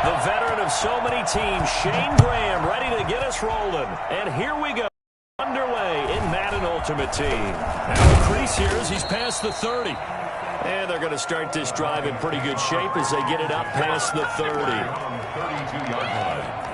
The veteran of so many teams, Shane Graham, ready to get us rolling. And here we go. Underway in Madden Ultimate Team. Now the crease here as he's past the 30. And they're going to start this drive in pretty good shape as they get it up past the 30. 32-yard line.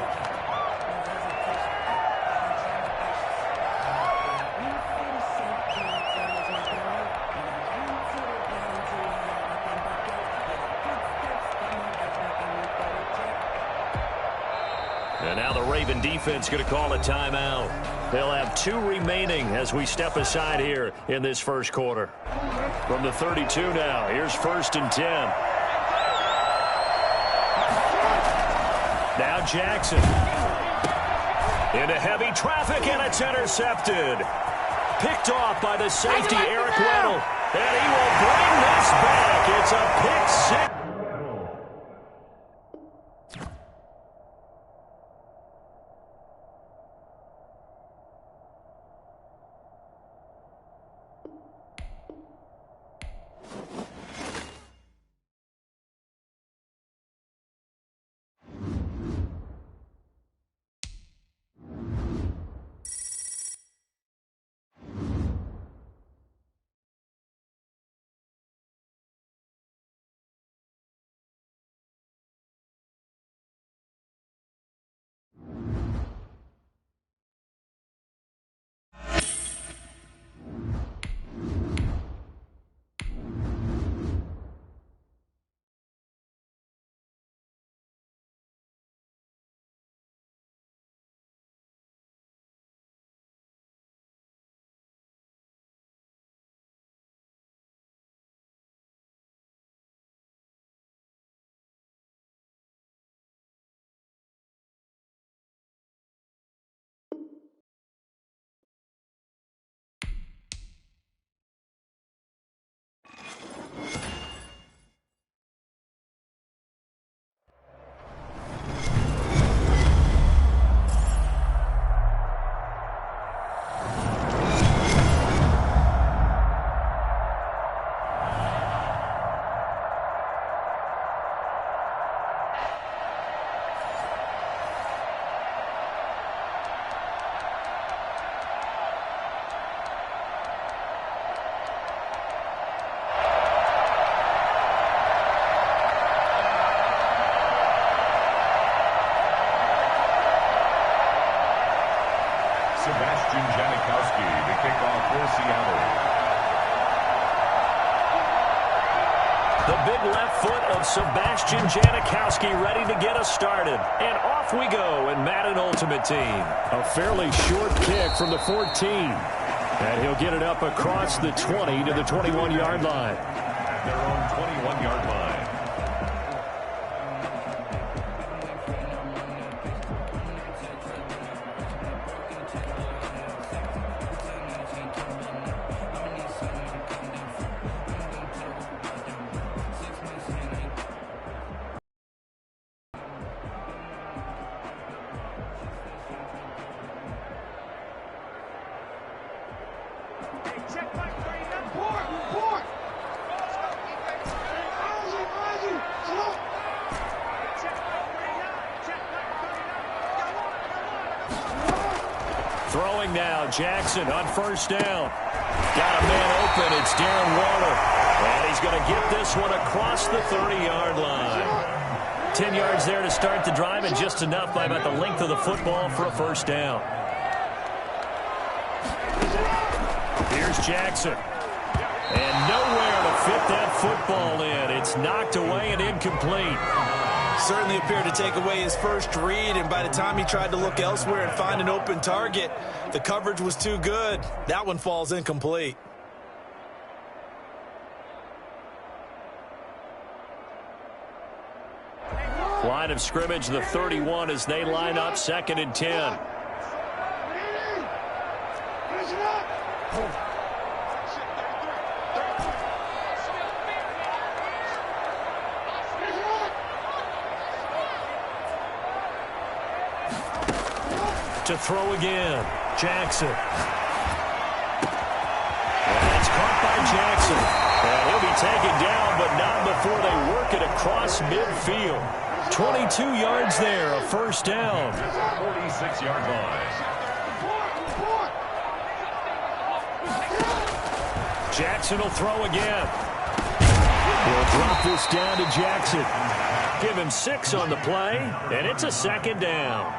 And now the Raven defense going to call a timeout. They'll have 2 remaining as we step aside here in this first quarter. From the 32 now, here's 1st and 10. Now Jackson. Into heavy traffic, and it's intercepted. Picked off by the safety, Eric Weddle. And he will bring this back. It's a pick six. The big left foot of Sebastian Janikowski ready to get us started. And off we go in Madden Ultimate Team. A fairly short kick from the 14. And he'll get it up across the 20 to the 21-yard line. At their own 21-yard line. Throwing now, Jackson on first down. Got a man open, it's Darren Waller. And he's going to get this one across the 30-yard line. 10 yards there to start the drive, and just enough by about the length of the football for a first down. Here's Jackson. And nowhere to fit that football in. It's knocked away and incomplete. Certainly appeared to take away his first read, and by the time he tried to look elsewhere and find an open target, the coverage was too good. That one falls incomplete. Line of scrimmage, the 31, as they line up 2nd and 10. To throw again, Jackson. And it's caught by Jackson. And he'll be taken down, but not before they work it across midfield. 22 yards there, a first down. 46-yard line. Jackson will throw again. He'll drop this down to Jackson. Give him 6 on the play, and it's a second down.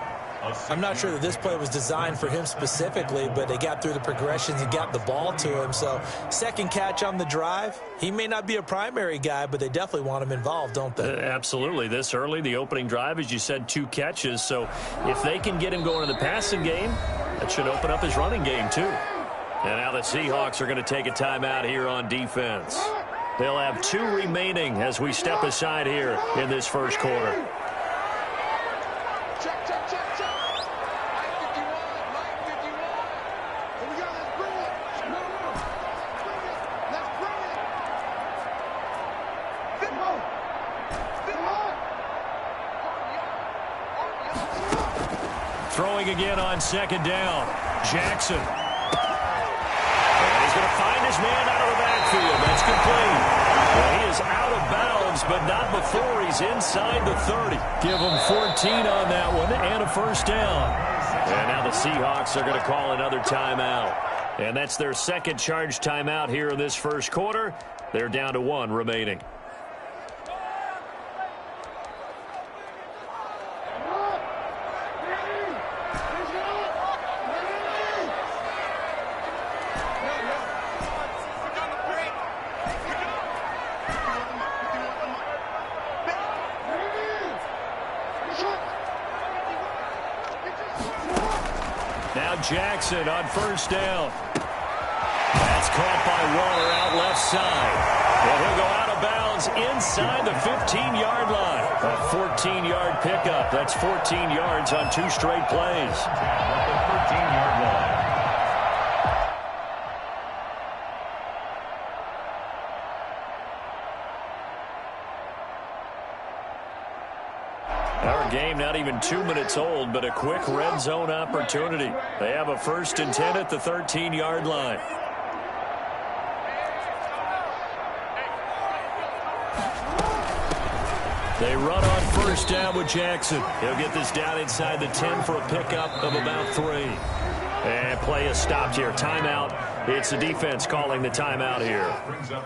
I'm not sure that this play was designed for him specifically, but they got through the progressions and got the ball to him. So second catch on the drive. He may not be a primary guy, but they definitely want him involved, don't they? Absolutely. This early, the opening drive, as you said, 2 catches. So if they can get him going in the passing game, that should open up his running game too. And now the Seahawks are going to take a timeout here on defense. They'll have 2 remaining as we step aside here in this first quarter. Throwing again on second down. Jackson. And he's going to find his man out of the backfield. That's complete. Well, he is out of bounds, but not before he's inside the 30. Give him 14 on that one and a first down. And now the Seahawks are going to call another timeout. And that's their second charge timeout here in this first quarter. They're down to 1 remaining. Jackson on first down. That's caught by Waller out left side. And he'll go out of bounds inside the 15-yard line. A 14-yard pickup. That's 14 yards on 2 straight plays. At the 13-yard line. Our game not even 2 minutes old, but a quick red zone opportunity. They have a 1st and 10 at the 13-yard line. They run on first down with Jackson. He'll get this down inside the 10 for a pickup of about 3. And play is stopped here. Timeout. It's the defense calling the timeout here.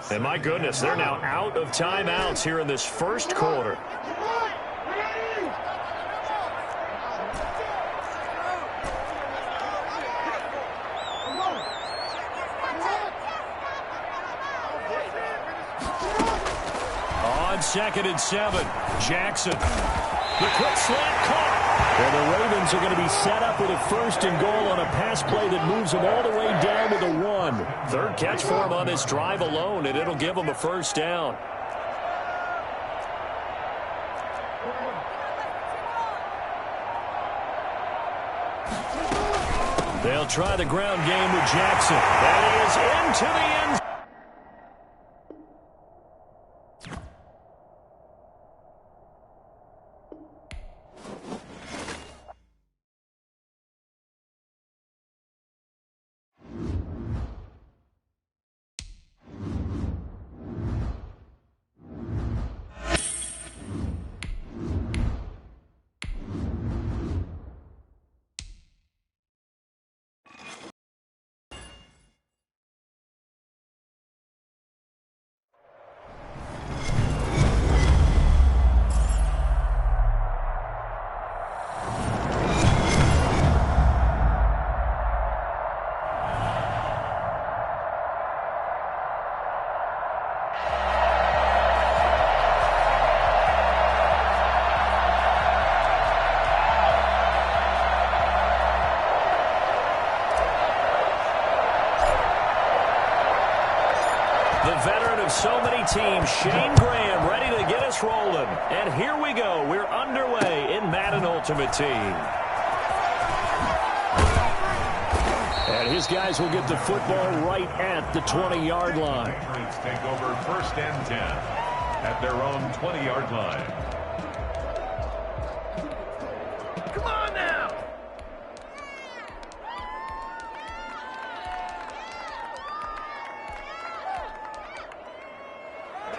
And my goodness, they're now out of timeouts here in this first quarter. Second and 7. Jackson. The quick slant caught. And the Ravens are going to be set up with a 1st and goal on a pass play that moves them all the way down to the 1. 3rd catch for him on this drive alone, and it'll give them a first down. They'll try the ground game with Jackson. That is into the end zone. So many teams. Shane Graham ready to get us rolling. And here we go. We're underway in Madden Ultimate Team. And his guys will get the football right at the 20-yard line. Patriots take over 1st and 10 at their own 20-yard line. Come on now.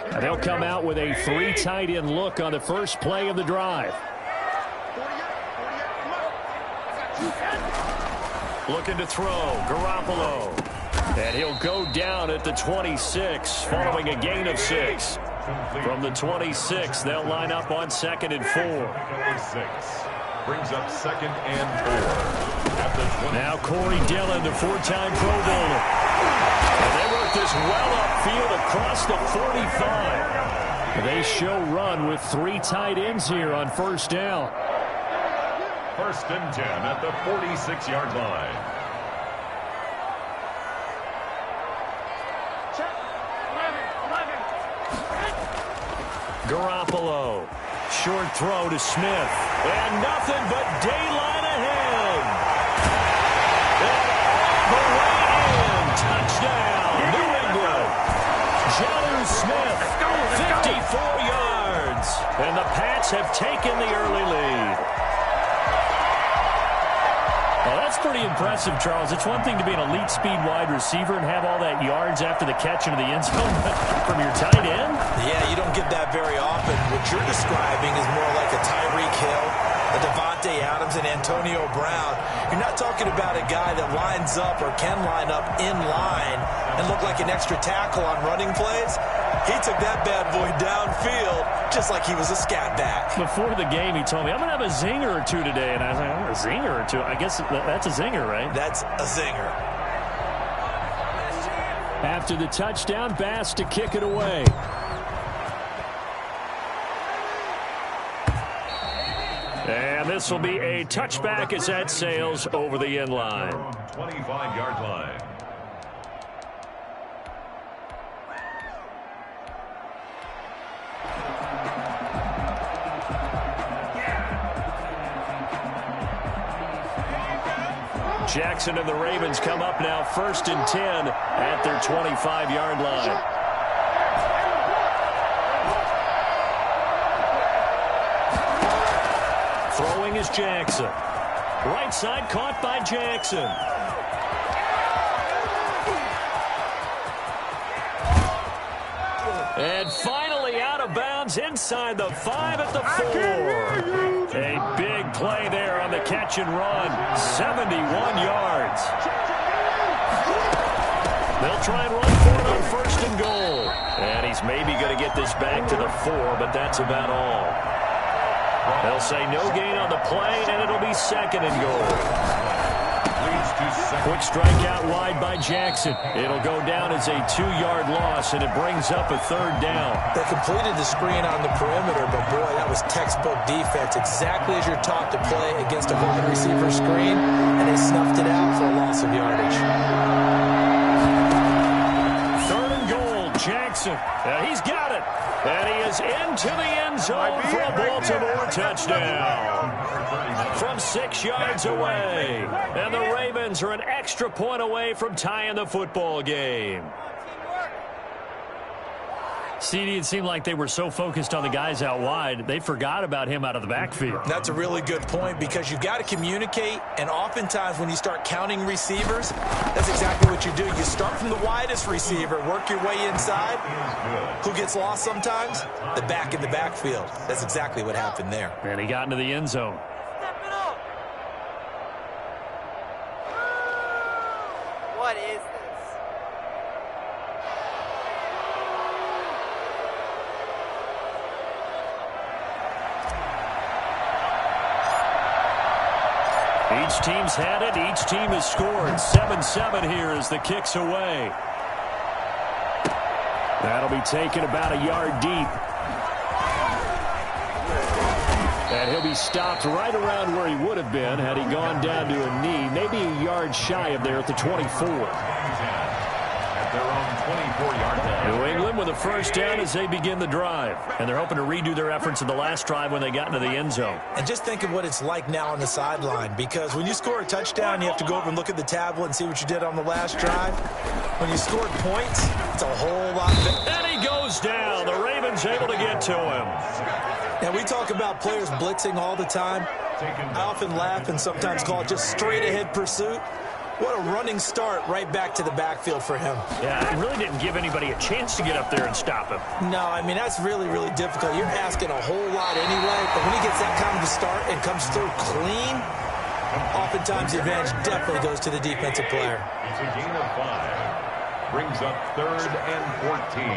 And they'll come out with a 3 tight end look on the first play of the drive. Looking to throw, Garoppolo. And he'll go down at the 26, following a gain of 6. From the 26, they'll line up on 2nd and 4. Brings up 2nd and 4. At the now Corey Dillon, the 4-time Pro Bowler. And they work this well upfield across the 45. They show run with 3 tight ends here on first down. 1st and 10 at the 46-yard line. Garoppolo. Short throw to Smith. And nothing but daylight ahead. And all the way in. Touchdown, New England. Jonnu Smith, 54 yards. And the Pats have taken the early lead. Well, that's pretty impressive, Charles. It's one thing to be an elite speed wide receiver and have all that yards after the catch into the end zone, but from your tight end? Yeah, you don't get that very often. What you're describing is more like a Tyreek Hill, a Devontae Adams, and Antonio Brown. You're not talking about a guy that lines up or can line up in line and look like an extra tackle on running plays. He took that bad boy downfield just like he was a scat back. Before the game, he told me, I'm going to have a zinger or two today. And I was like, a zinger or two? I guess that's a zinger, right? That's a zinger. After the touchdown, Bass to kick it away. And this will be a touchback as that sails over the end line. 25-yard line. Jackson and the Ravens come up now 1st and 10 at their 25-yard line. Throwing is Jackson. Right side caught by Jackson. And finally out of bounds inside the 5 at the 4. A big play there on the catch and run. 71 yards. They'll try and run for it on 1st and goal. And he's maybe going to get this back to the 4, but that's about all. They'll say no gain on the play, and it'll be 2nd and goal. Quick strike out wide by Jackson. It'll go down as a 2-yard loss, and it brings up a 3rd down. They completed the screen on the perimeter, but boy, that was textbook defense. Exactly as you're taught to play against a wide receiver screen, and they snuffed it out for a loss of yardage. 3rd and goal, Jackson. He's got it. And he is into the end zone for a Baltimore touchdown. From 6 yards away. And the Ravens are an extra point away from tying the football game. CD, it seemed like they were so focused on the guys out wide, they forgot about him out of the backfield. That's a really good point because you've got to communicate, and oftentimes when you start counting receivers, that's exactly what you do. You start from the widest receiver, work your way inside. Who gets lost sometimes? The back in the backfield. That's exactly what happened there. And he got into the end zone. What is this? Each team's had it. Each team has scored. 7-7 here as the kick's away. That'll be taken about a yard deep. And he'll be stopped right around where he would have been had he gone down to a knee, maybe a yard shy of there at the 24. At their own 24-yard line. New England with a 1st down as they begin the drive. And they're hoping to redo their efforts in the last drive when they got into the end zone. And just think of what it's like now on the sideline, because when you score a touchdown, you have to go over and look at the tablet and see what you did on the last drive. When you scored points, it's a whole lot better. And he goes down. The Ravens able to get to him. Now, we talk about players blitzing all the time. I often laugh and sometimes call it just straight-ahead pursuit. What a running start right back to the backfield for him. Yeah, it really didn't give anybody a chance to get up there and stop him. No, I mean, that's really, really difficult. You're asking a whole lot anyway, but when he gets that kind of a start and comes through clean, oftentimes the advantage definitely goes to the defensive player. It's a gain of 5. Brings up 3rd and 14.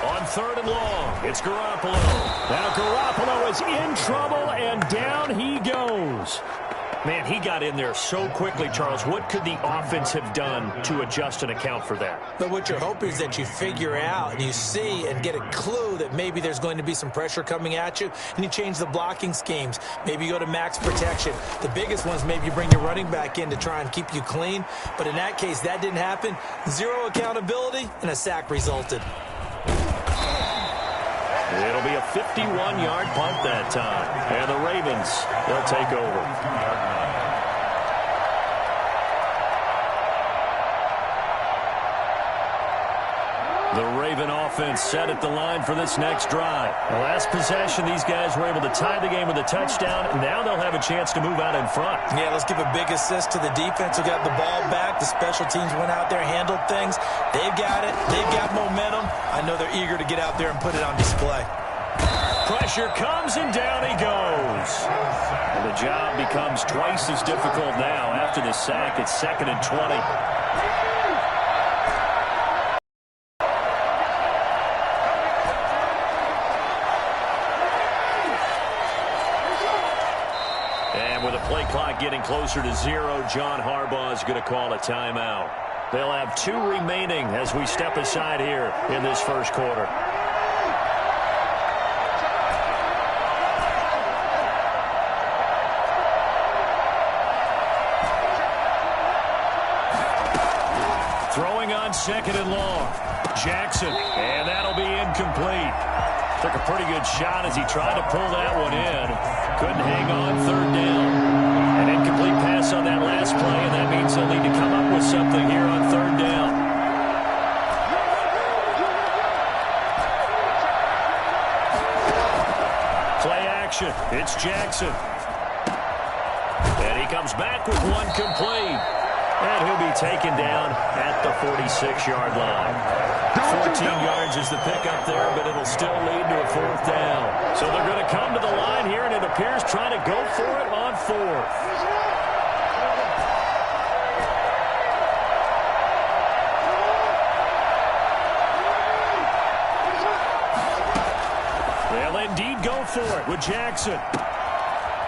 On 3rd and long, it's Garoppolo. Now Garoppolo is in trouble, and down he goes. Man, he got in there so quickly, Charles. What could the offense have done to adjust and account for that? But what you're hoping is that you figure out and you see and get a clue that maybe there's going to be some pressure coming at you, and you change the blocking schemes. Maybe you go to max protection. The biggest ones, maybe you bring your running back in to try and keep you clean. But in that case, that didn't happen. 0 accountability, and a sack resulted. It'll be a 51-yard punt that time. And the Ravens, they'll take over. The Raven offense set at the line for this next drive. The last possession, these guys were able to tie the game with a touchdown, and now they'll have a chance to move out in front. Yeah, let's give a big assist to the defense who got the ball back. The special teams went out there, handled things. They've got it. They've got momentum. I know they're eager to get out there and put it on display. Pressure comes, and down he goes. And the job becomes twice as difficult now. After the sack, it's 2nd and 20. And with a play clock getting closer to 0, John Harbaugh is going to call a timeout. They'll have 2 remaining as we step aside here in this first quarter. Throwing on 2nd and long. Jackson, and that'll be incomplete. Took a pretty good shot as he tried to pull that one in. Couldn't hang on 3rd down. An incomplete pass on that last play, and that means they'll need to come up with something here on 3rd down. Play action. It's Jackson. And he comes back with one complete. And he'll be taken down at the 46-yard line. 14 yards is the pickup there, but it'll still lead to a 4th down. So they're going to come to the line here, and it appears trying to go for it on 4th. They'll indeed go for it with Jackson.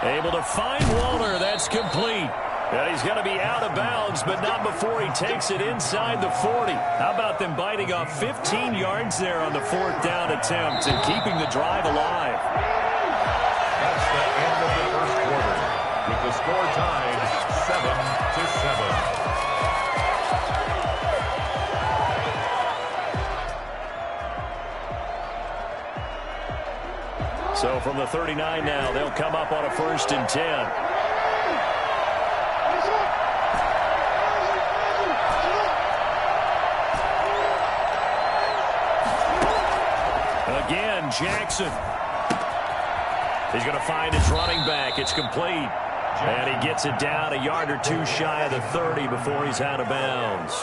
Able to find Walter. That's complete. And he's going to be out of bounds, but not before he takes it inside the 40. How about them biting off 15 yards there on the 4th down attempt and keeping the drive alive? That's the end of the first quarter, with the score tied 7-7. So from the 39 now, they'll come up on a 1st and 10. Again, Jackson. He's going to find his running back. It's complete. And he gets it down a yard or 2 shy of the 30 before he's out of bounds.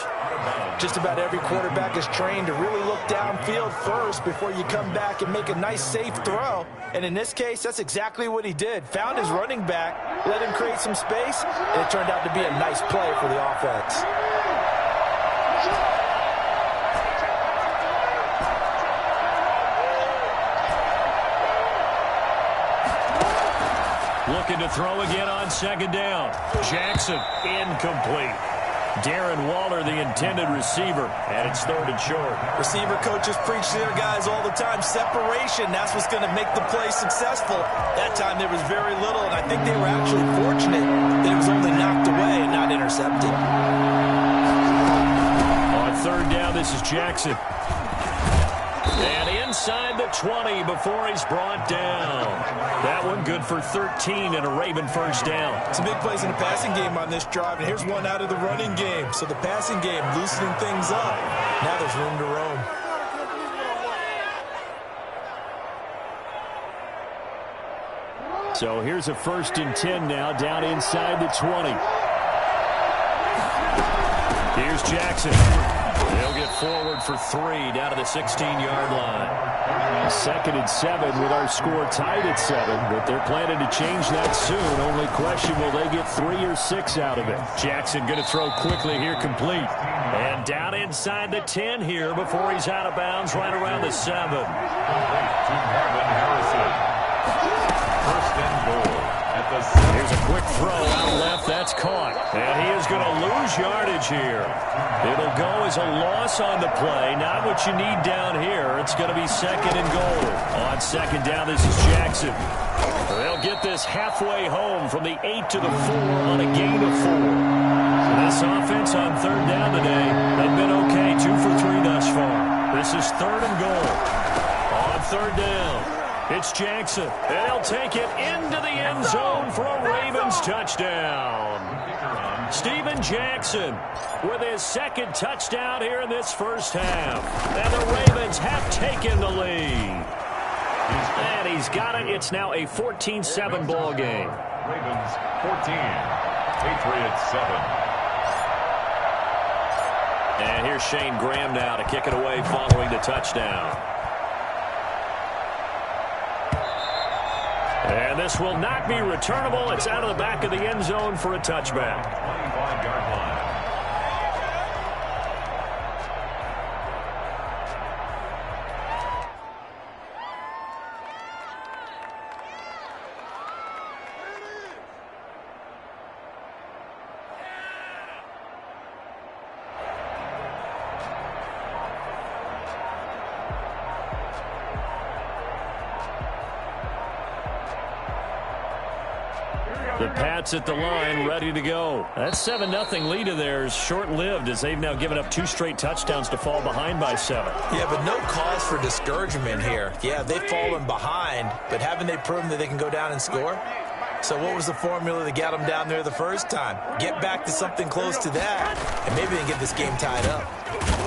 Just about every quarterback is trained to really look downfield first before you come back and make a nice, safe throw. And in this case, that's exactly what he did. Found his running back, let him create some space, and it turned out to be a nice play for the offense. Looking to throw again on 2nd down. Jackson, incomplete. Darren Waller, the intended receiver, and it's 3rd and short. Receiver coaches preach to their guys all the time. Separation, that's what's going to make the play successful. That time there was very little, and I think they were actually fortunate that it was only knocked away and not intercepted. On 3rd down, this is Jackson. And inside the 20 before he's brought down. That one good for 13 and a Raven 1st down. Some big plays in the passing game on this drive, and here's one out of the running game. So the passing game loosening things up. Now there's room to roam. So here's a 1st and 10 now, down inside the 20. Here's Jackson. They'll get forward for 3 down to the 16-yard line. 2nd and 7 with our score tied at 7, but they're planning to change that soon. Only question, will they get 3 or 6 out of it? Jackson going to throw quickly here, complete. And down inside the 10 here before he's out of bounds right around the 7. To Marvin Harrison. 1st and goal at the 7. Here's a quick throw out left. That's caught. And he is going to lose yardage here. It'll go as a loss on the play. Not what you need down here. It's going to be 2nd and goal. On 2nd down, this is Jackson. They'll get this halfway home from the 8 to the 4 on a gain of 4. This offense on 3rd down today, they've been okay. 2 for 3 thus far. This is 3rd and goal. On 3rd down, it's Jackson. And he'll take it into the end zone for a Ravens touchdown. Steven Jackson with his 2nd touchdown here in this first half. And the Ravens have taken the lead. And he's got it. It's now a 14-7 ball game. Ravens 14, Patriots 7. And here's Shane Graham now to kick it away following the touchdown. And this will not be returnable. It's out of the back of the end zone for a touchback. 25-yard line. The Pats at the line, ready to go. That 7-0 lead of theirs short-lived as they've now given up 2 straight touchdowns to fall behind by 7. Yeah, but no cause for discouragement here. Yeah, they've fallen behind, but haven't they proven that they can go down and score? So what was the formula that got them down there the first time? Get back to something close to that, and maybe they can get this game tied up.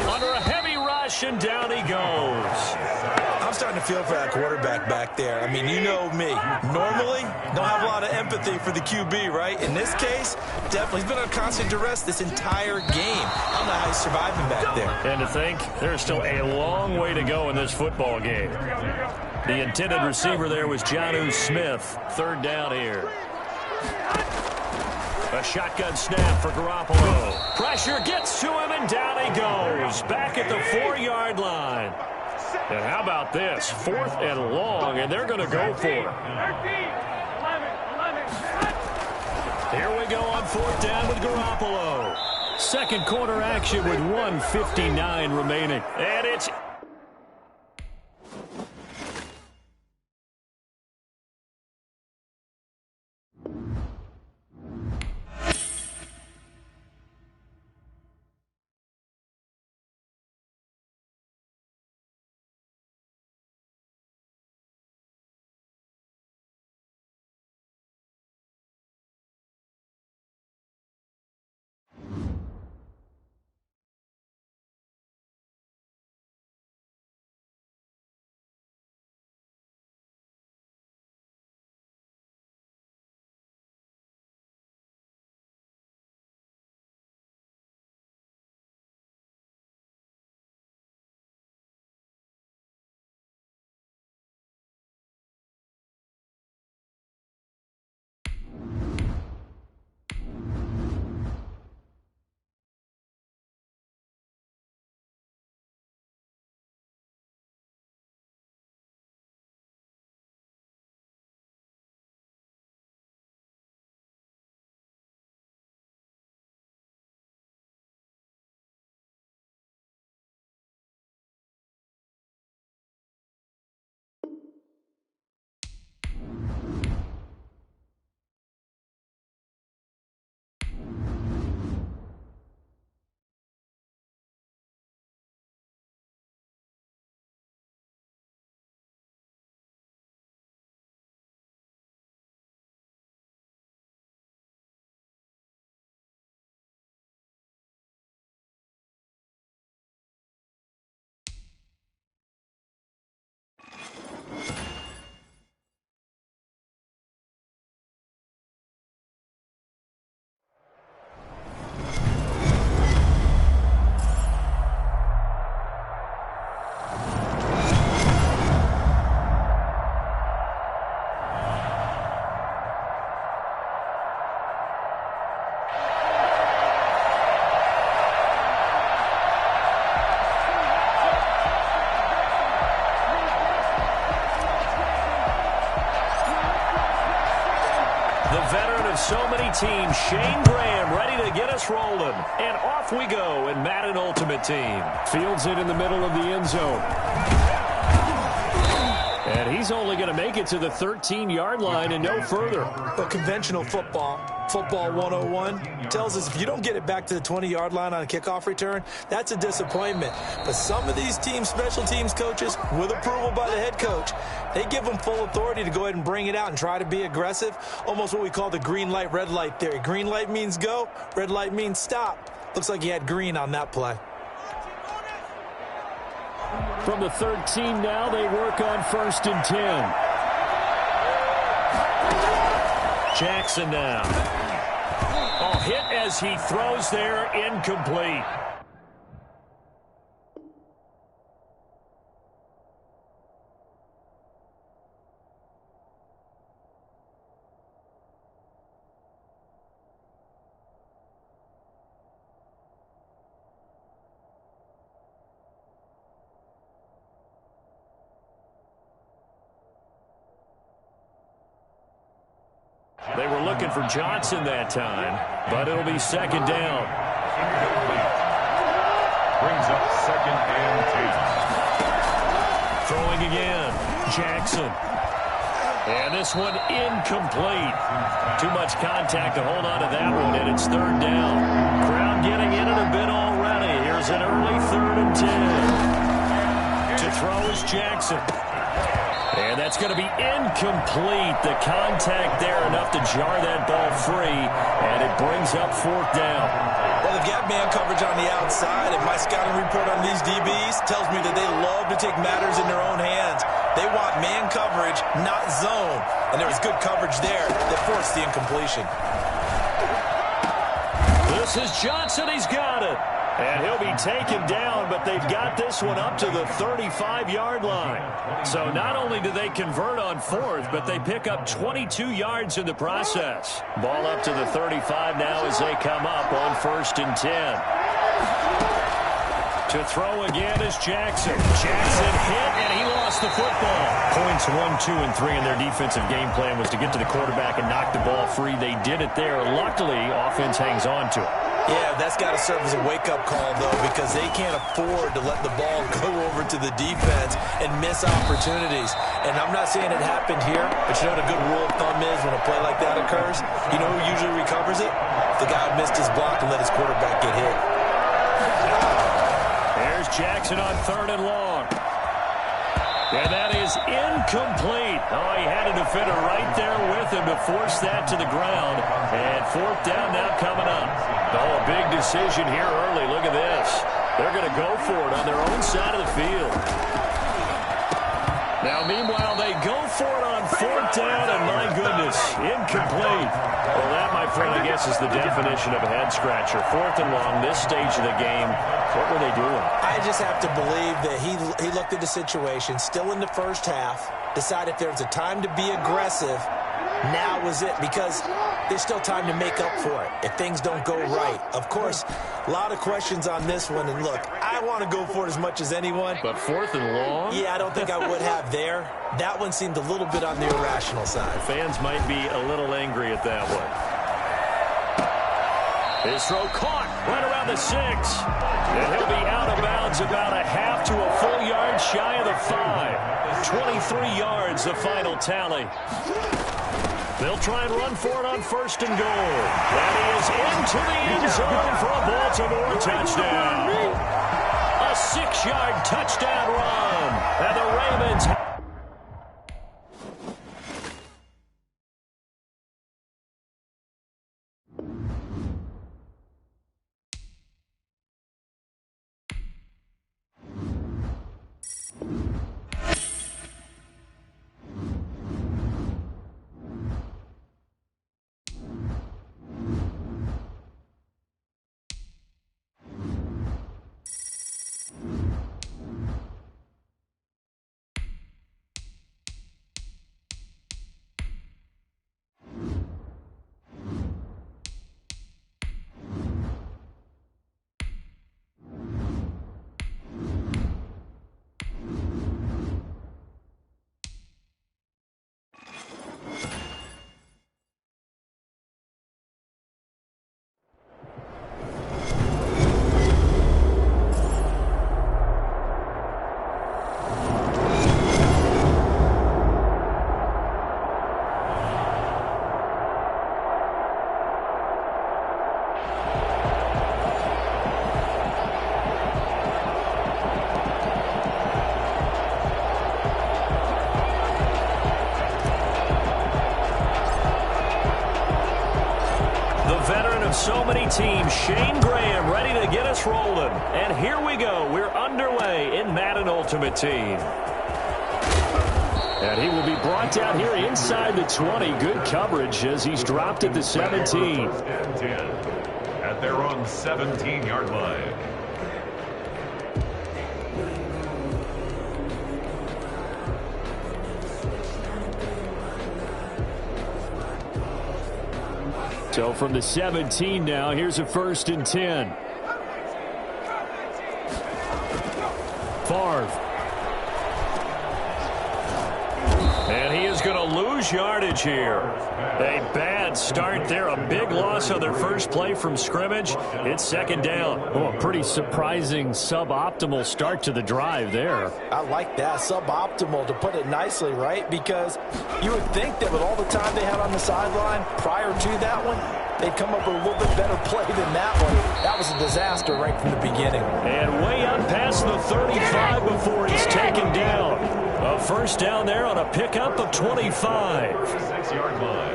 Under a heavy rush, and down he goes. I'm starting to feel for that quarterback back there. I mean, you know me. Normally, don't have a lot of empathy for the QB, right? In this case, definitely. He's been on constant duress this entire game. I don't know how he's surviving back there. And to think, there's still a long way to go in this football game. The intended receiver there was Jonnu Smith. 3rd down here. A shotgun snap for Garoppolo. Pressure gets to him, and down he goes. Back at the 4-yard line. And how about this? 4th and long, and they're going to go for it. Here we go on 4th down with Garoppolo. 2nd quarter action with 1:59 remaining. And it's team, Shane Graham, ready to get us rolling. And off we go in Madden Ultimate Team. Fields it in the middle of the end zone. And he's only going to make it to the 13-yard line and no further. But conventional football 101, tells us if you don't get it back to the 20-yard line on a kickoff return, that's a disappointment. But some of these teams, special teams coaches, with approval by the head coach, they give them full authority to go ahead and bring it out and try to be aggressive, almost what we call the green light, red light theory. Green light means go, red light means stop. Looks like he had green on that play. From the 13 now, they work on 1st and 10. Jackson now. Oh, hit as he throws there, incomplete. They were looking for Johnson that time, but it'll be 2nd down. Brings up 2nd and 10. Throwing again, Jackson. And this one incomplete. Too much contact to hold on to that one, and it's 3rd down. Crowd getting in it a bit already. Here's an early 3rd and 10. To throw is Jackson. And that's going to be incomplete. The contact there enough to jar that ball free, and it brings up 4th down. Well, they've got man coverage on the outside, and my scouting report on these DBs tells me that they love to take matters in their own hands. They want man coverage, not zone. And there was good coverage there that forced the incompletion. This is Johnson. He's got it. And he'll be taken down, but they've got this one up to the 35-yard line. So not only do they convert on 4th, but they pick up 22 yards in the process. Ball up to the 35 now as they come up on 1st and 10. To throw again is Jackson. Jackson hit, and he lost the football. Points 1, 2, and 3 in their defensive game plan was to get to the quarterback and knock the ball free. They did it there. Luckily, offense hangs on to it. Yeah, that's got to serve as a wake-up call, though, because they can't afford to let the ball go over to the defense and miss opportunities. And I'm not saying it happened here, but you know what a good rule of thumb is when a play like that occurs? You know who usually recovers it? The guy who missed his block and let his quarterback get hit. There's Jackson on 3rd and long. And that is incomplete. Oh, he had a defender right there with him to force that to the ground. And 4th down now coming up. Oh, a big decision here early. Look at this. They're going to go for it on their own side of the field. Now, meanwhile, they go for it on 4th down, and my goodness, incomplete. Well, that, my friend, I guess is the definition of a head-scratcher. 4th and long, this stage of the game. What were they doing? I just have to believe that he looked at the situation, still in the first half, decided if there was a time to be aggressive, now was it, because there's still time to make up for it if things don't go right. Of course, a lot of questions on this one, and look, I want to go for it as much as anyone. But 4th and long? Yeah, I don't think I would have there. That one seemed a little bit on the irrational side. Fans might be a little angry at that one. His throw caught right around the 6. And he'll be out of bounds about a half to a full yard shy of the 5. 23 yards, the final tally. They'll try and run for it on 1st and goal. That is into the end zone for a Baltimore touchdown. A 6-yard touchdown run. And the Ravens so many teams. Shane Graham ready to get us rolling. And here we go. We're underway in Madden Ultimate Team. And he will be brought down here inside the 20. Good coverage as he's dropped at the 17. First and 10 at their own 17-yard line. So from the 17 now, here's a 1st and 10. Favre. And he is going to lose yardage here. A bad start there. A big loss on their first play from scrimmage. It's 2nd down. Oh, a pretty surprising suboptimal start to the drive there. I like that. Suboptimal, to put it nicely, right? Because you would think that with all the time they had on the sideline prior to that one, they'd come up with a little bit better play than that one. That was a disaster right from the beginning. And way up past the 35 before he's taken down. A 1st down there on a pickup of 25. 6-yard line.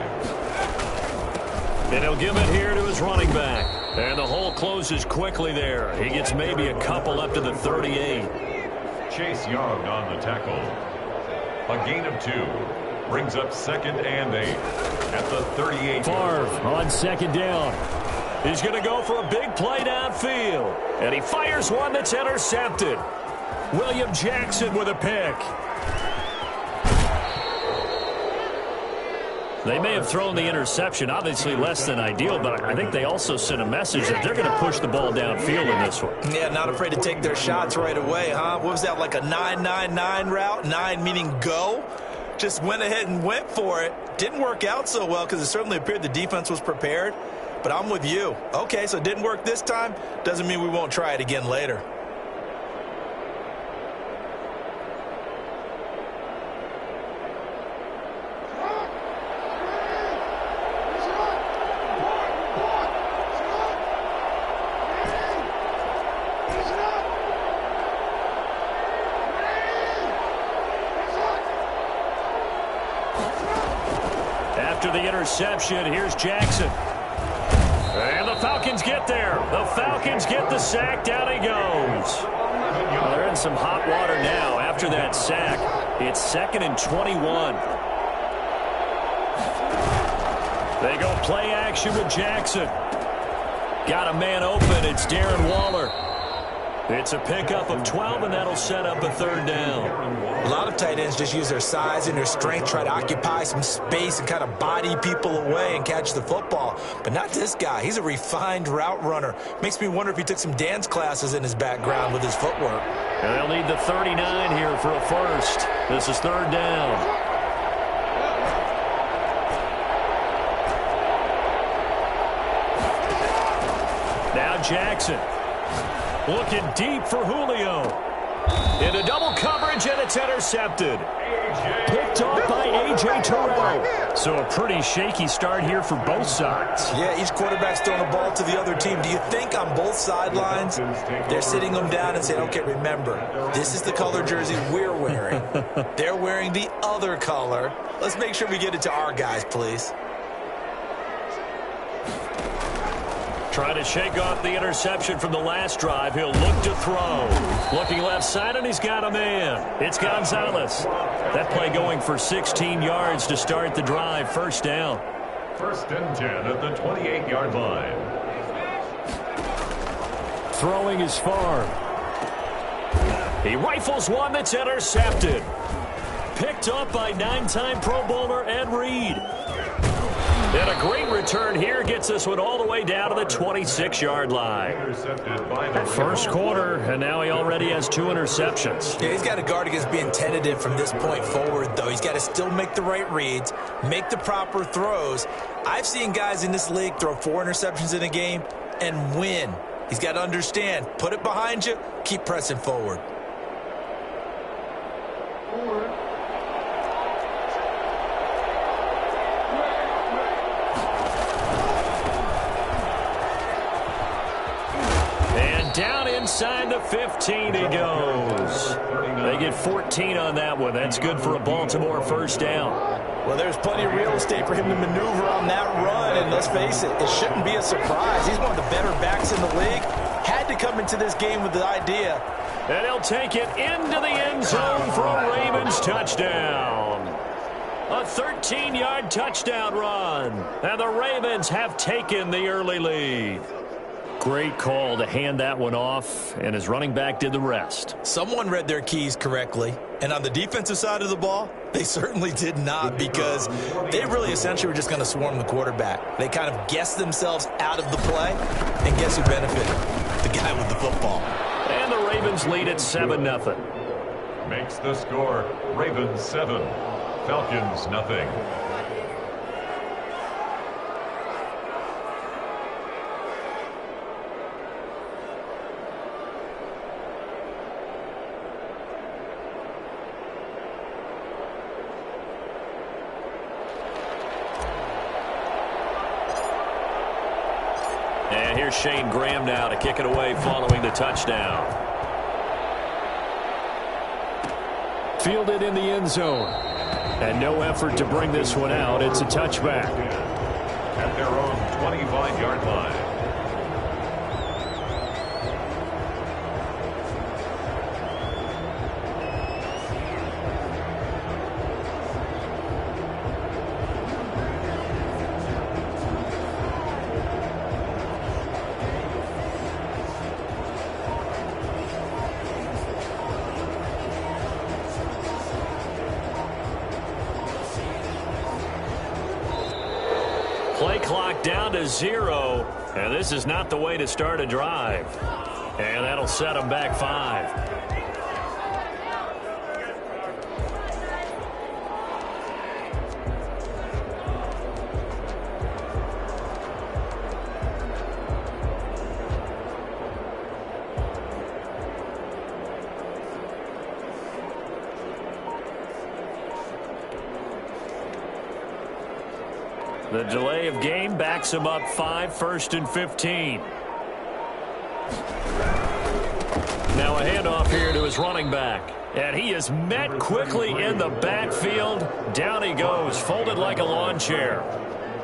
And he'll give it here to his running back. And the hole closes quickly there. He gets maybe a couple up to the 38. Chase Young on the tackle. A gain of 2. Brings up 2nd and 8 at the 38. Favre on 2nd down. He's going to go for a big play downfield. And he fires one that's intercepted. William Jackson with a pick. They may have thrown the interception, obviously less than ideal, but I think they also sent a message that they're going to push the ball downfield in this one. Yeah, not afraid to take their shots right away, huh? What was that, like a 9-9-9 route? 9 meaning go? Just went ahead and went for it. Didn't work out so well because it certainly appeared the defense was prepared. But I'm with you. Okay, so it didn't work this time. Doesn't mean we won't try it again later. After the interception, here's Jackson. And the Falcons get there. The Falcons get the sack. Down he goes. Well, they're in some hot water now after that sack. It's 2nd and 21. They go play action with Jackson. Got a man open. It's Darren Waller. It's a pickup of 12, and that'll set up a 3rd down. A lot of tight ends just use their size and their strength, try to occupy some space and kind of body people away and catch the football. But not this guy. He's a refined route runner. Makes me wonder if he took some dance classes in his background with his footwork. And they'll need the 39 here for a 1st. This is 3rd down. Now Jackson. Looking deep for Julio. Into double coverage, and it's intercepted. Picked off by A.J. Terrell. So a pretty shaky start here for both sides. Yeah, each quarterback's throwing the ball to the other team. Do you think on both sidelines they're sitting them down and saying, okay, remember, this is the color jersey we're wearing. They're wearing the other color. Let's make sure we get it to our guys, please. Trying to shake off the interception from the last drive. He'll look to throw. Looking left side, and he's got a man. It's Gonzalez. That play going for 16 yards to start the drive. 1st down. 1st and 10 at the 28-yard line. Throwing is Favre. He rifles one that's intercepted. Picked up by 9-time Pro Bowler Ed Reed. And a great return here gets this one all the way down to the 26-yard line. First quarter, and now he already has 2 interceptions. Yeah, he's got to guard against being tentative from this point forward, though. He's got to still make the right reads, make the proper throws. I've seen guys in this league throw 4 interceptions in a game and win. He's got to understand, put it behind you, keep pressing forward. Down inside the 15 he goes. They get 14 on that one. That's good for a Baltimore 1st down. Well, there's plenty of real estate for him to maneuver on that run, and let's face it, it shouldn't be a surprise. He's one of the better backs in the league. Had to come into this game with the idea. And he'll take it into the end zone for a Ravens touchdown. A 13-yard touchdown run. And the Ravens have taken the early lead. Great call to hand that one off, and his running back did the rest. Someone read their keys correctly, and on the defensive side of the ball, they certainly did not, because they really essentially were just going to swarm the quarterback. They kind of guessed themselves out of the play, and guess who benefited? The guy with the football. And the Ravens lead at 7-0. Makes the score Ravens 7, Falcons nothing. And here's Shane Graham now to kick it away following the touchdown. Fielded in the end zone. And no effort to bring this one out. It's a touchback. At their own 25-yard line. Play clock down to 0, and this is not the way to start a drive. And that'll set them back 5. The delay of game backs him up 5, 1st and 15. Now a handoff here to his running back. And he is met quickly in the backfield. Down he goes, folded like a lawn chair.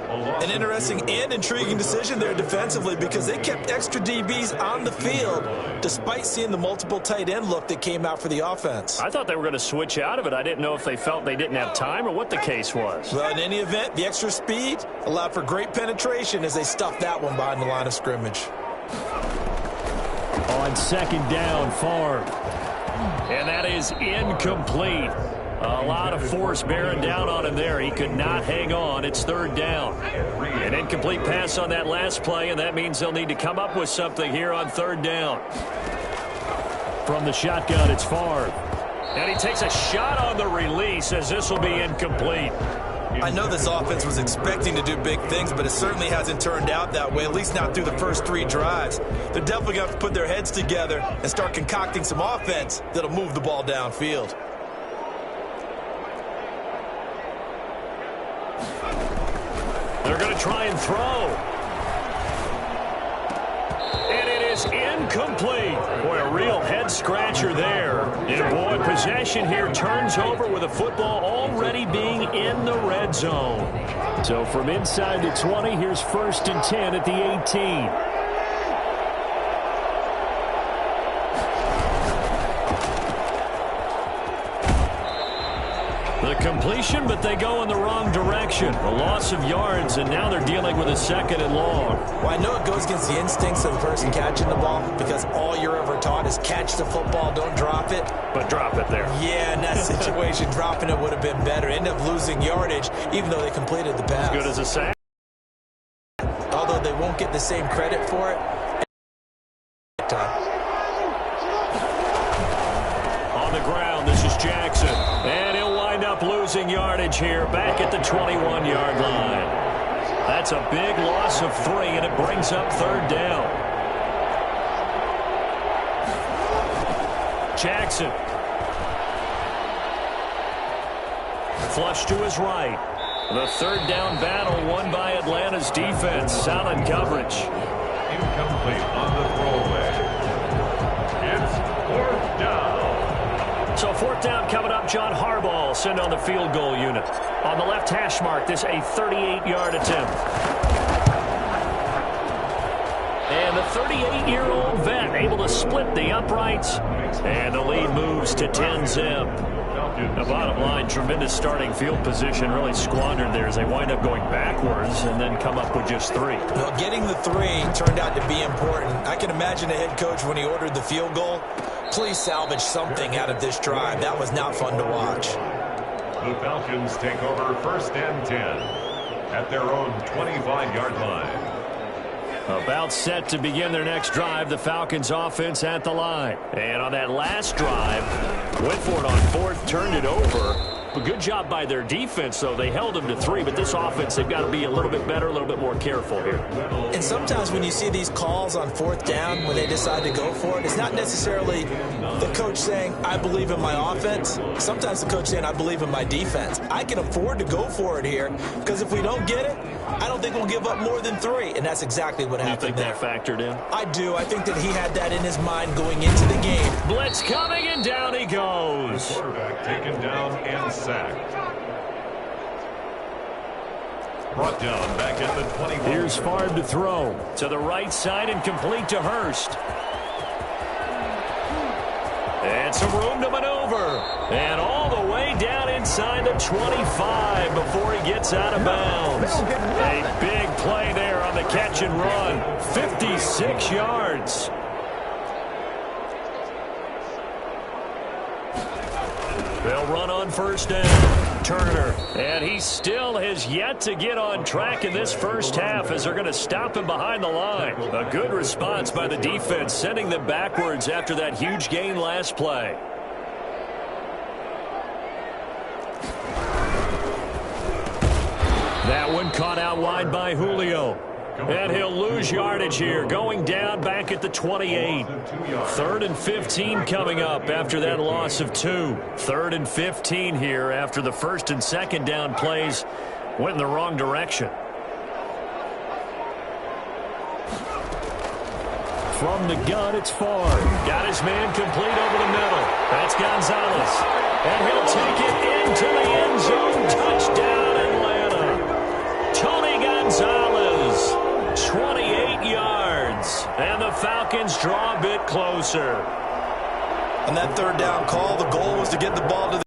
An interesting and intriguing decision there defensively, because they kept extra DBs on the field despite seeing the multiple tight end look that came out for the offense. I thought they were going to switch out of it. I didn't know if they felt they didn't have time or what the case was. Well, in any event, the extra speed allowed for great penetration as they stuffed that one behind the line of scrimmage. On 2nd down, Favre. And that is incomplete. A lot of force bearing down on him there. He could not hang on. It's 3rd down. An incomplete pass on that last play, and that means they'll need to come up with something here on 3rd down. From the shotgun, it's Favre. And he takes a shot on the release as this will be incomplete. I know this offense was expecting to do big things, but it certainly hasn't turned out that way, at least not through the first 3 drives. They're definitely going to have to put their heads together and start concocting some offense that'll move the ball downfield. They're going to try and throw. And it is incomplete. Boy, a real head-scratcher there. And, boy, possession here turns over with a football already being in the red zone. So from inside the 20, here's 1st and 10 at the 18. The completion, but they go in the wrong direction. A loss of yards, and now they're dealing with a 2nd and long. Well, I know it goes against the instincts of the person catching the ball, because all you're ever taught is catch the football, don't drop it. But drop it there. Yeah, in that situation, dropping it would have been better. End up losing yardage, even though they completed the pass. As good as a sack. Although they won't get the same credit for it. On the ground, this is Jackson. And he'll wind up losing yardage here back at the 21-yard line. That's a big loss of 3, and it brings up 3rd down. Jackson. Flush to his right. The 3rd down battle won by Atlanta's defense. Solid coverage. Incomplete on the throwaway. It's 4th down. So 4th down coming up. John Harbaugh sent on the field goal unit. On the left hash mark, this a 38-yard attempt. And the 38-year-old vet able to split the uprights. And the lead moves to 10-zip. The bottom line, tremendous starting field position, really squandered there as they wind up going backwards and then come up with just 3. Well, getting the 3 turned out to be important. I can imagine the head coach when he ordered the field goal. Please salvage something out of this drive. That was not fun to watch. The Falcons take over 1st and 10 at their own 25-yard line. About set to begin their next drive, the Falcons offense at the line. And on that last drive, went for it on 4th, turned it over. A good job by their defense, though. They held them to 3, but this offense, they've got to be a little bit better, a little bit more careful here. And sometimes when you see these calls on 4th down, when they decide to go for it, it's not necessarily the coach saying, I believe in my offense. Sometimes the coach saying, I believe in my defense. I can afford to go for it here, because if we don't get it, I don't think we'll give up more than 3, and that's exactly what happened there. You think that factored in? I do. I think that he had that in his mind going into the game. Blitz coming, and down he goes. The quarterback taken down and sacked. Brought down back at the 21. Here's Favre to throw. To the right side and complete to Hurst. And some room to maneuver. And all the way down inside the 25 before he gets out of bounds. A big play there on the catch and run. 56 yards. They'll run on 1st down. Turner. And he still has yet to get on track in this first half as they're going to stop him behind the line. A good response by the defense, sending them backwards after that huge gain last play. That one caught out wide by Julio. And he'll lose yardage here, going down back at the 28. 3rd and 15 coming up after that loss of 2. 3rd and 15 here after the 1st and 2nd down plays went in the wrong direction. From the gun, it's Favre. Got his man complete over the middle. That's Gonzalez. And he'll take it into the end zone. Touchdown, Atlanta. Tony Gonzalez. 28 yards. And the Falcons draw a bit closer. On that 3rd down call, the goal was to get the ball to the...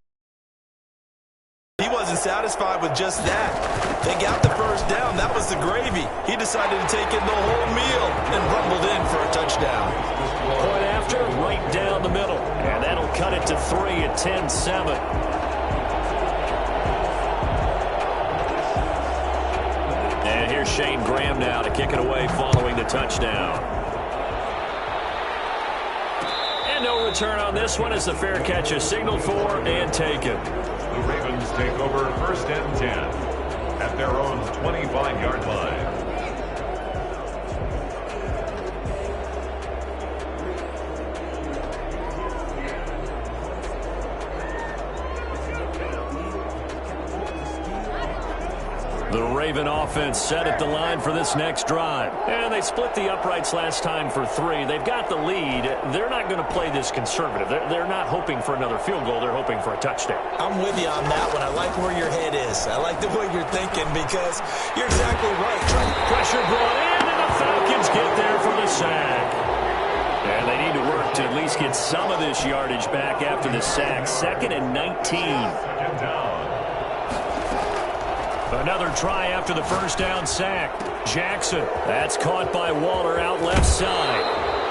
He wasn't satisfied with just that. They got the 1st down. That was the gravy. He decided to take in the whole meal and rumbled in for a touchdown. Point after, right down the middle. And that'll cut it to 3 at 10-7. Here's Shane Graham now to kick it away following the touchdown. And no return on this one as the fair catch is signaled for and taken. The Ravens take over 1st and 10 at their own 25-yard line. The Raven offense set at the line for this next drive. And they split the uprights last time for 3. They've got the lead. They're not going to play this conservative. They're not hoping for another field goal. They're hoping for a touchdown. I'm with you on that one. I like where your head is. I like the way you're thinking because you're exactly right. Pressure brought in, and the Falcons get there for the sack. And they need to work to at least get some of this yardage back after the sack. 2nd and 19. Second down. Another try after the 1st down sack. Jackson. That's caught by Waller out left side.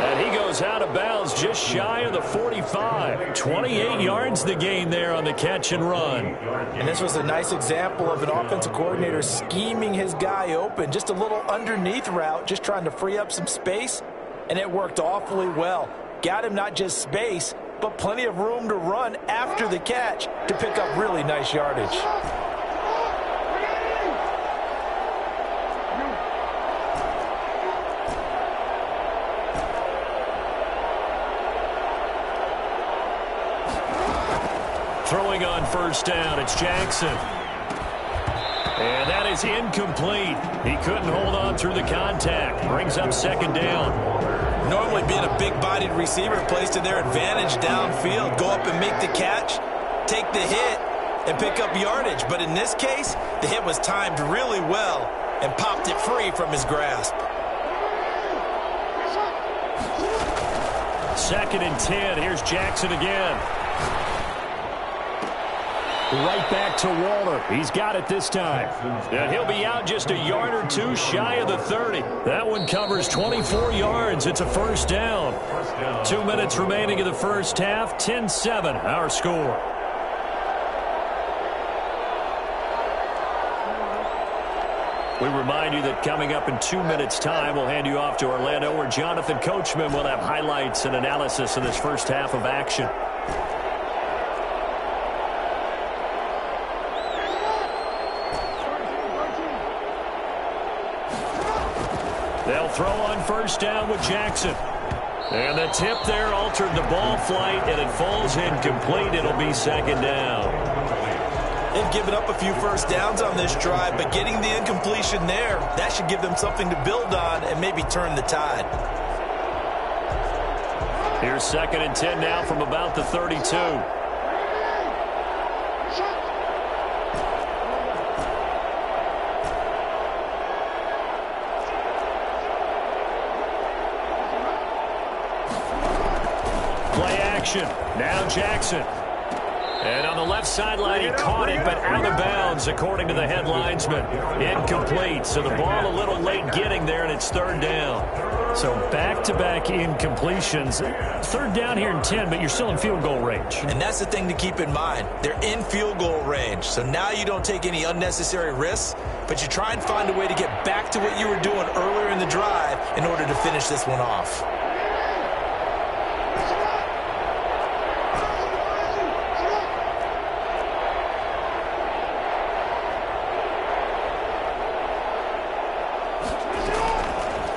And he goes out of bounds just shy of the 45. 28 yards the gain there on the catch and run. And this was a nice example of an offensive coordinator scheming his guy open. Just a little underneath route, just trying to free up some space. And it worked awfully well. Got him not just space, but plenty of room to run after the catch to pick up really nice yardage. Throwing on 1st down, it's Jackson. And that is incomplete. He couldn't hold on through the contact. Brings up 2nd down. Normally being a big-bodied receiver plays to their advantage downfield. Go up and make the catch, take the hit, and pick up yardage. But in this case, the hit was timed really well and popped it free from his grasp. 2nd and 10. Here's Jackson again. Right back to Waller. He's got it this time. And he'll be out just a yard or two shy of the 30. That one covers 24 yards. It's a first down. 2 minutes remaining in the first half. 10-7, our score. We remind you that coming up in 2 minutes' time, we'll hand you off to Orlando, where Jonathan Coachman will have highlights and analysis of this first half of action. They'll throw on first down with Jackson. And the tip there altered the ball flight, and it falls incomplete. It'll be 2nd down. They've given up a few first downs on this drive, but getting the incompletion there, that should give them something to build on and maybe turn the tide. Here's 2nd and 10 now from about the 32. Play action. Now Jackson. And on the left sideline, he caught it, but out of bounds, according to the head linesman. Incomplete, so the ball a little late getting there, and it's 3rd down. So back-to-back incompletions. 3rd down here in 10, but you're still in field goal range. And that's the thing to keep in mind. They're in field goal range, so now you don't take any unnecessary risks, but you try and find a way to get back to what you were doing earlier in the drive in order to finish this one off.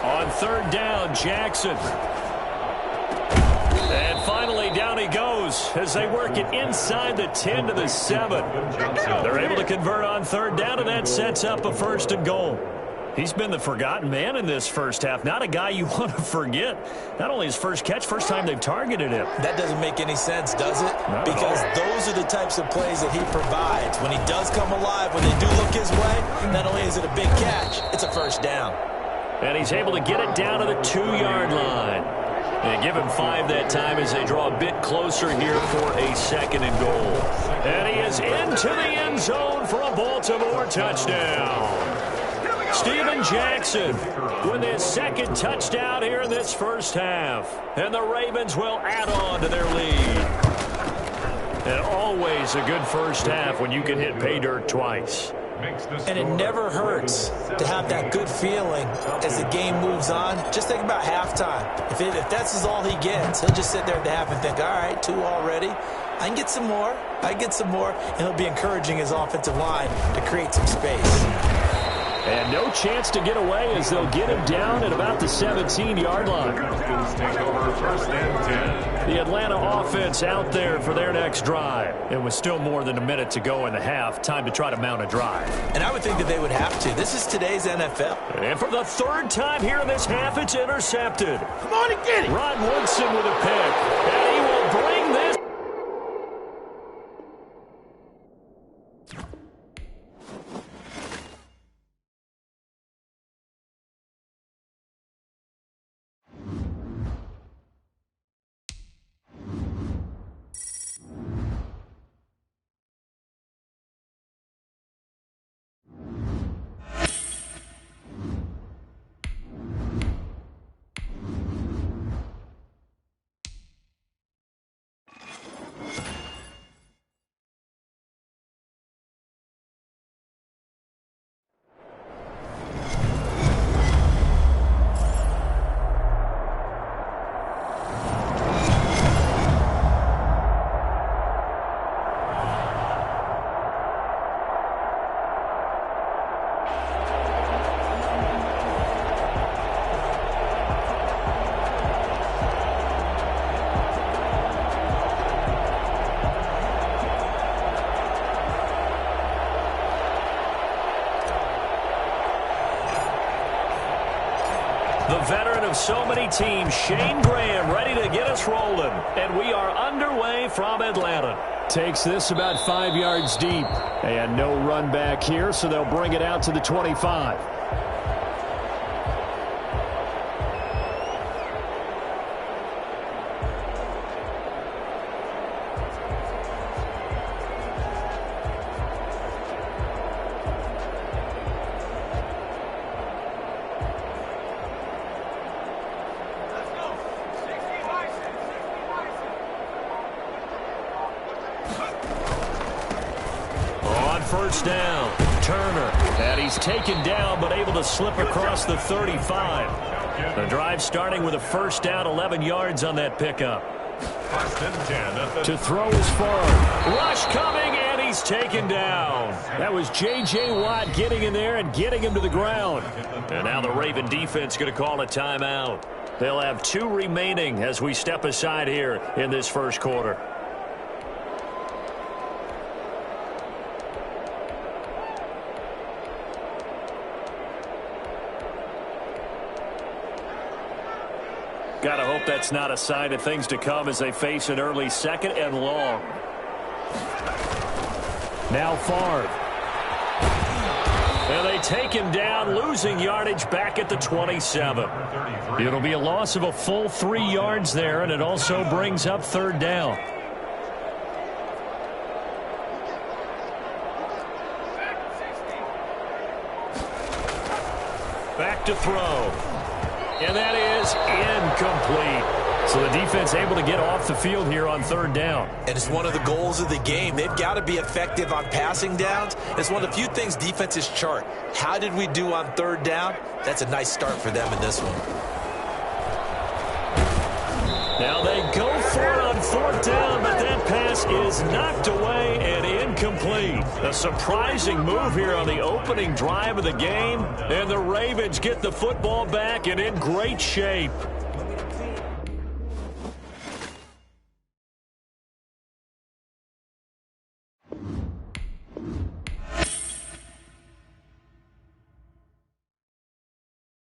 On 3rd down, Jackson. And finally, down he goes as they work it inside the 10 to the 7. They're able to convert on 3rd down, and that sets up a 1st and goal. He's been the forgotten man in this first half. Not a guy you want to forget. Not only his first catch, first time they've targeted him. That doesn't make any sense, does it? Not because those are the types of plays that he provides. When he does come alive, when they do look his way, not only is it a big catch, it's a 1st down. And he's able to get it down to the 2-yard line. And give him 5 that time as they draw a bit closer here for a 2nd and goal. And he is into the end zone for a Baltimore touchdown. Steven Jackson with his 2nd touchdown here in this first half. And the Ravens will add on to their lead. And always a good first half when you can hit pay dirt twice. And it never hurts to have that good feeling as the game moves on. Just think about halftime. If that's all he gets, he'll just sit there at the half and think, all right, 2 already. I can get some more. And he'll be encouraging his offensive line to create some space. And no chance to get away as they'll get him down at about the 17-yard line. Take over 1st and 10. The Atlanta offense out there for their next drive. It was still more than a minute to go in the half. Time to try to mount a drive. And I would think that they would have to. This is today's NFL. And for the 3rd time here in this half, it's intercepted. Come on and get it. Rod Woodson with a pick. And he will bring this. of so many teams, Shane Graham ready to get us rolling. And we are underway from Atlanta. Takes this about 5 yards deep. And no run back here, so they'll bring it out to the 25. First down, Turner, and he's taken down but able to slip across the 35. The drive starting with a first down, 11 yards on that pickup. To throw is Farr. Rush coming, and he's taken down. That was J.J. Watt getting in there and getting him to the ground. And now the Raven defense going to call a timeout. They'll have 2 remaining as we step aside here in this first quarter. Gotta hope that's not a sign of things to come as they face an early second and long. Now Favre. And they take him down, losing yardage back at the 27. It'll be a loss of a full 3 yards there, and it also brings up third down. Back to throw. And that is incomplete. So the defense able to get off the field here on third down. And it's one of the goals of the game. They've got to be effective on passing downs. It's one of the few things defenses chart. How did we do on third down? That's a nice start for them in this one. Now they go for it on fourth down, but that pass is knocked away and incomplete. A surprising move here on the opening drive of the game, and the Ravens get the football back and in great shape.